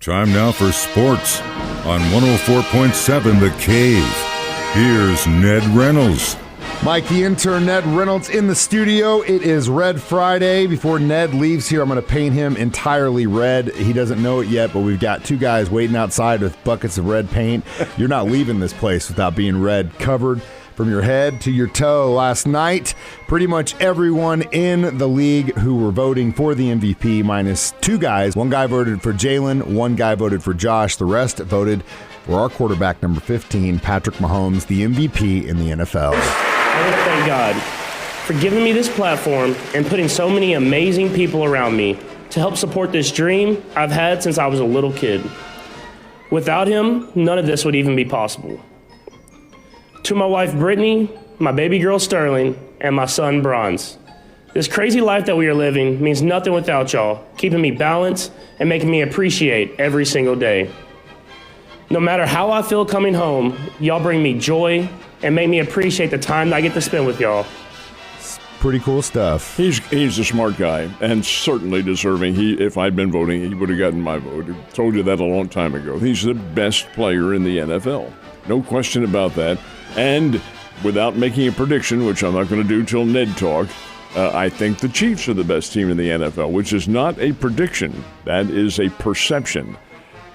Time now for sports on 104.7 The Cave. Here's Ned Reynolds. Mike, the intern, Ned Reynolds, in the studio. It is Red Friday. Before Ned leaves here, I'm going to paint him entirely red. He doesn't know it yet, but we've got two guys waiting outside with buckets of red paint. You're not leaving this place without being red covered from your head to your toe. Last night, pretty much everyone in the league who were voting for the MVP, minus two guys. One guy voted for Jalen, one guy voted for Josh. The rest voted for our quarterback, number 15, Patrick Mahomes, the MVP in the NFL. I want to thank God for giving me this platform and putting so many amazing people around me to help support this dream I've had since I was a little kid. Without him, none of this would even be possible. To my wife, Brittany, my baby girl, Sterling, and my son, Bronze. This crazy life that we are living means nothing without y'all, keeping me balanced and making me appreciate every single day. No matter how I feel coming home, y'all bring me joy and make me appreciate the time that I get to spend with y'all. It's pretty cool stuff. He's a smart guy and certainly deserving. If I'd been voting, he would have gotten my vote. I told you that a long time ago. He's the best player in the NFL. No question about that. And without making a prediction, which I'm not going to do till Ned talk, I think the Chiefs are the best team in the NFL, which is not a prediction. That is a perception.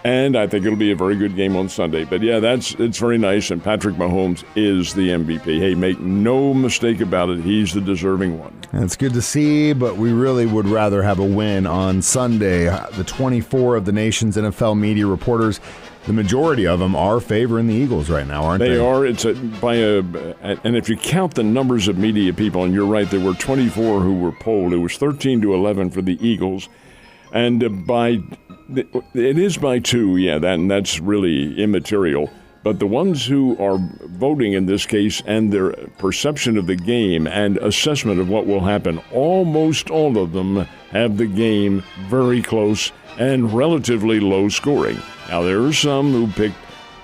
And I think it'll be a very good game on Sunday. But yeah, it's very nice, and Patrick Mahomes is the MVP. Hey, make no mistake about it, he's the deserving one. It's good to see, but we really would rather have a win on Sunday. The 24 of the nation's NFL media reporters, the majority of them are favoring the Eagles right now, aren't they? They are. And if you count the numbers of media people, and you're right, there were 24 who were polled. It was 13-11 for the Eagles, and it is by two, yeah, that's really immaterial. But the ones who are voting in this case and their perception of the game and assessment of what will happen, almost all of them have the game very close and relatively low scoring. Now, there are some who picked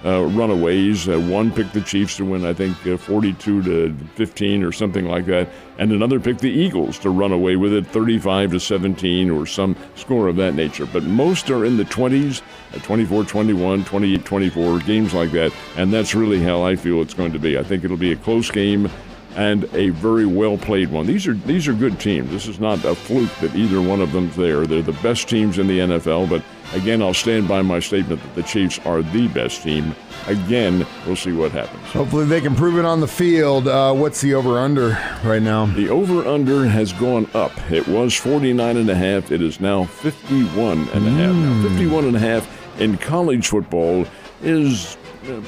runaways. One picked the Chiefs to win, I think, 42-15 or something like that. And another picked the Eagles to run away with it, 35-17 or some score of that nature. But most are in the 20s, 24-21, 28-24, games like that. And that's really how I feel it's going to be. I think it'll be a close game and a very well-played one. These are good teams. This is not a fluke that either one of them's there. They're the best teams in the NFL, but again, I'll stand by my statement that the Chiefs are the best team. Again, we'll see what happens. Hopefully they can prove it on the field. What's the over-under right now? The over-under has gone up. It was 49.5. It is now 51.5. Now, 51.5 in college football is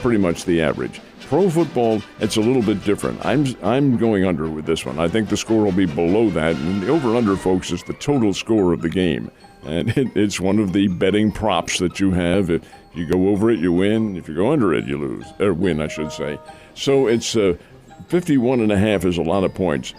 pretty much the average. Pro football, it's a little bit different. I'm going under with this one. I think the score will be below that. And the over-under, folks, is the total score of the game. And it's one of the betting props that you have. If you go over it, you win. If you go under it, you lose. Or win, I should say. So it's 51.5 is a lot of points.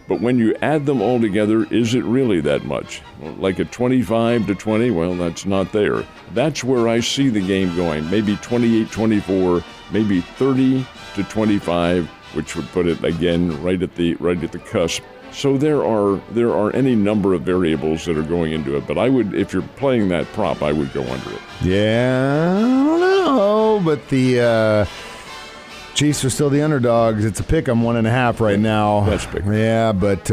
But when you add them all together, is it really that much? Well, like a 25-20, well, that's not there. That's where I see the game going. Maybe 28-24, maybe 30-25, which would put it again right at the cusp. So there are any number of variables that are going into it. But I would, if you're playing that prop, I would go under it. Yeah, I don't know, but the Chiefs are still the underdogs. It's a pick 'em 1.5 right now. That's pick. Yeah, but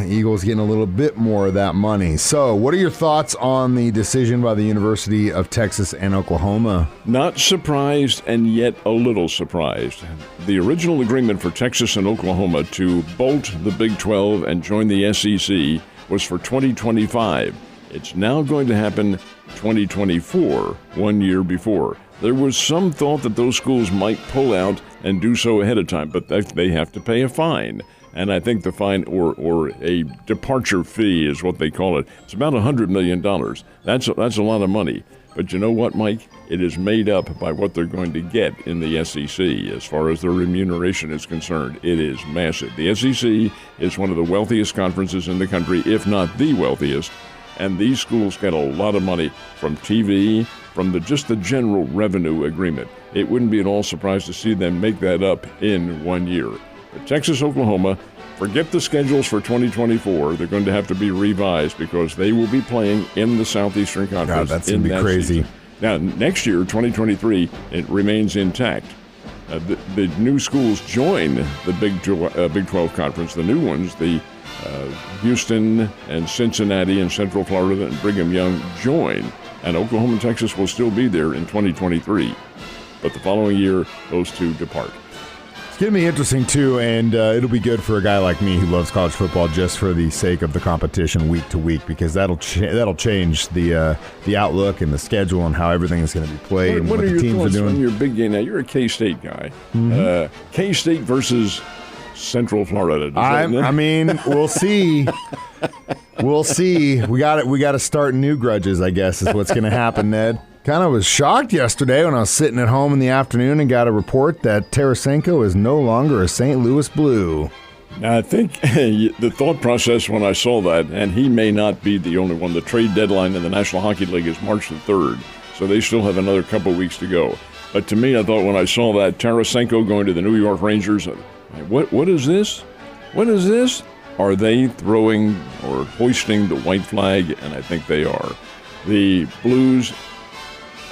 Eagles getting a little bit more of that money. So what are your thoughts on the decision by the University of Texas and Oklahoma? Not surprised and yet a little surprised. The original agreement for Texas and Oklahoma to bolt the Big 12 and join the SEC was for 2025. It's now going to happen 2024, 1 year before. There was some thought that those schools might pull out and do so ahead of time, but they have to pay a fine. And I think the fine or a departure fee is what they call it. It's about $100 million. That's a lot of money. But you know what, Mike? It is made up by what they're going to get in the SEC as far as their remuneration is concerned. It is massive. The SEC is one of the wealthiest conferences in the country, if not the wealthiest. And these schools get a lot of money from TV, from just the general revenue agreement. It wouldn't be at all surprised to see them make that up in 1 year. But Texas, Oklahoma, forget the schedules for 2024. They're going to have to be revised because they will be playing in the Southeastern Conference. God, that's going to be crazy. Season. Now, next year, 2023, it remains intact. The new schools join the Big 12 Conference, the new ones, the Houston and Cincinnati and Central Florida and Brigham Young join, and Oklahoma and Texas will still be there in 2023. But the following year, those two depart. It's going to be interesting, too, and it'll be good for a guy like me who loves college football just for the sake of the competition week to week, because that'll change the outlook and the schedule and how everything is going to be played and what the teams are doing. On your big game now? You're a K-State guy. Mm-hmm. K-State versus Central Florida. I mean, we'll see. We'll see. We got to start new grudges, I guess, is what's going to happen, Ned. Kind of was shocked yesterday when I was sitting at home in the afternoon and got a report that Tarasenko is no longer a St. Louis Blue. Now, I think the thought process when I saw that, and he may not be the only one, the trade deadline in the National Hockey League is March the 3rd, so they still have another couple weeks to go. But to me, I thought when I saw that Tarasenko going to the New York Rangers, what is this? What is this? Are they throwing or hoisting the white flag? And I think they are. The Blues,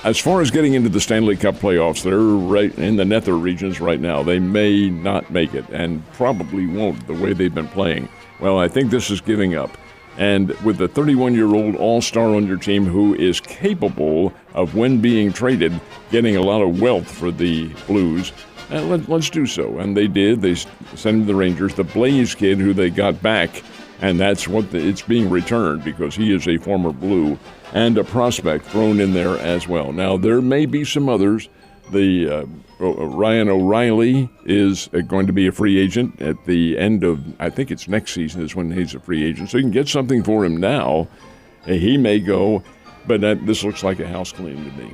as far as getting into the Stanley Cup playoffs, they're right in the nether regions right now. They may not make it and probably won't the way they've been playing. Well, I think this is giving up. And with the 31-year-old all-star on your team who is capable of, when being traded, getting a lot of wealth for the Blues, let's do so. And they did. They sent him to the Rangers. The Blaze kid who they got back, and that's what it's being returned because he is a former Blue, and a prospect thrown in there as well. Now, there may be some others. The Ryan O'Reilly is going to be a free agent at the end of, I think it's next season is when he's a free agent. So you can get something for him now. He may go, but this looks like a house clean to me.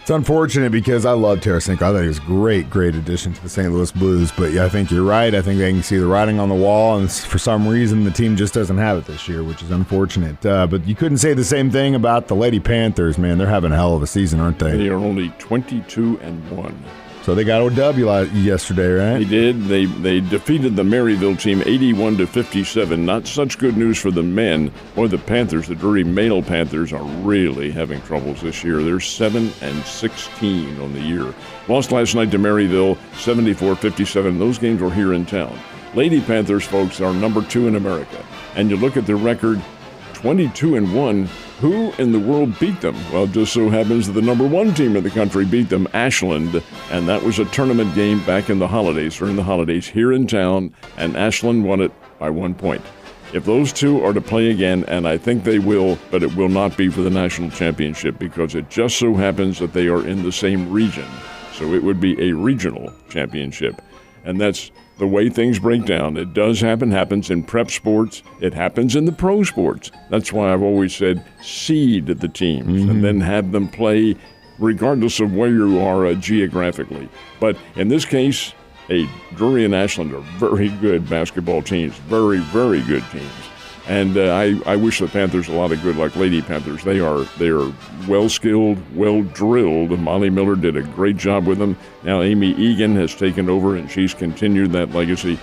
It's unfortunate because I love Tarasenko. I thought he was a great addition to the St. Louis Blues. But yeah, I think you're right. I think they can see the writing on the wall, and for some reason the team just doesn't have it this year, which is unfortunate. But you couldn't say the same thing about the Lady Panthers, man. They're having a hell of a season, aren't they? They are only 22-1. So they got a W yesterday, right? They did. They defeated the Maryville team 81-57. Not such good news for the men or the Panthers. The Drury male Panthers are really having troubles this year. They're 7-16 on the year. Lost last night to Maryville 74-57. Those games were here in town. Lady Panthers, folks, are number 2 in America. And you look at their record, 22-1. Who in the world beat them? Well, it just so happens that the number 1 team in the country beat them, Ashland, and that was a tournament game back in the holidays, during the holidays here in town, and Ashland won it by 1 point. If those two are to play again, and I think they will, but it will not be for the national championship because it just so happens that they are in the same region. So it would be a regional championship, and that's the way things break down. It does happens in prep sports. It happens in the pro sports. That's why I've always said seed the teams and then have them play regardless of where you are geographically. But in this case, Drury and Ashland are very good basketball teams, very, very good teams. And I wish the Panthers a lot of good, like Lady Panthers. They are well-skilled, well-drilled. Molly Miller did a great job with them. Now Amy Egan has taken over, and she's continued that legacy.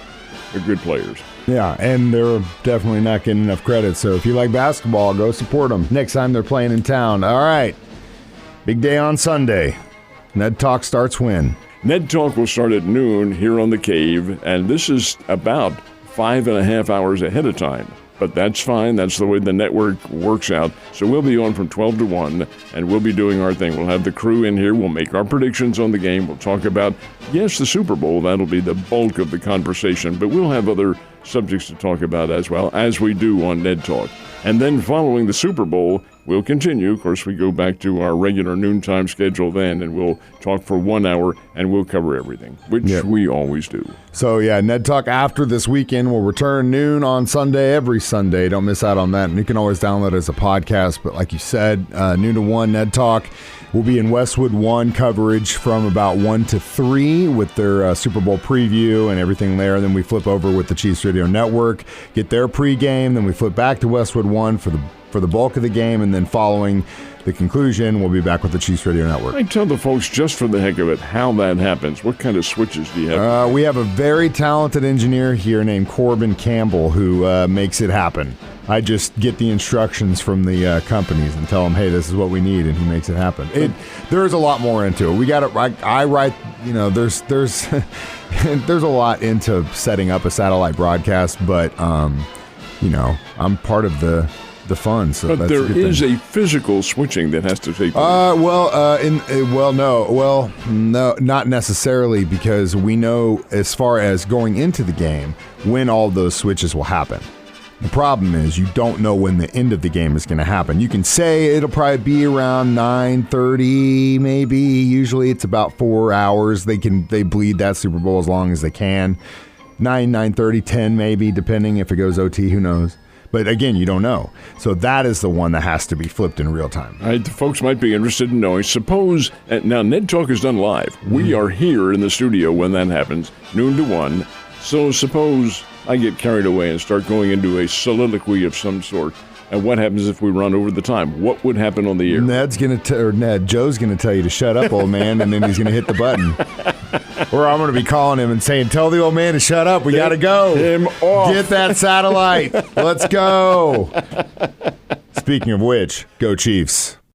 They're good players. Yeah, and they're definitely not getting enough credit. So if you like basketball, go support them next time they're playing in town. All right, big day on Sunday. Ned Talk starts when? Ned Talk will start at noon here on The Cave, and this is about 5.5 hours ahead of time. But that's fine. That's the way the network works out. So we'll be on from 12 to 1, and we'll be doing our thing. We'll have the crew in here. We'll make our predictions on the game. We'll talk about, yes, the Super Bowl. That'll be the bulk of the conversation. But we'll have other subjects to talk about as well, as we do on Ned Talk. And then following the Super Bowl, we'll continue. Of course, we go back to our regular noontime schedule then, and we'll talk for 1 hour, and we'll cover everything, which we always do. So, yeah, Ned Talk after this weekend will return noon on Sunday, every Sunday. Don't miss out on that. And you can always download it as a podcast. But like you said, noon to 1, Ned Talk will be in Westwood 1 coverage from about 1 to 3 with their Super Bowl preview and everything there. Then we flip over with the Chiefs Radio Network, get their pregame. Then we flip back to Westwood 1 for the bulk of the game. And then following the conclusion, we'll be back with the Chiefs Radio Network. I tell the folks, just for the heck of it, how that happens. What kind of switches do you have? We have a very talented engineer here named Corbin Campbell who makes it happen. I just get the instructions from the companies and tell them, hey, this is what we need, and he makes it happen. There's a lot more into it. We got to. I write. There's there's a lot into setting up a satellite broadcast, but I'm part of the fun. So but that's there a good is thing. a physical switching that has to take place. No, not necessarily, because we know as far as going into the game when all those switches will happen. The problem is you don't know when the end of the game is going to happen. You can say it'll probably be around 9:30, maybe. Usually it's about 4 hours. They bleed that Super Bowl as long as they can. 9:30, 10 maybe, depending if it goes OT, who knows. But again, you don't know. So that is the one that has to be flipped in real time. The folks might be interested in knowing. Suppose, now Ned Talk is done live. We are here in the studio when that happens, noon to 1. So suppose I get carried away and start going into a soliloquy of some sort. And what happens if we run over the time? What would happen on the air? Joe's going to tell you to shut up, old man, and then he's going to hit the button. Or I'm going to be calling him and saying, tell the old man to shut up. We got to go. Him off. Get that satellite. Let's go. Speaking of which, go Chiefs.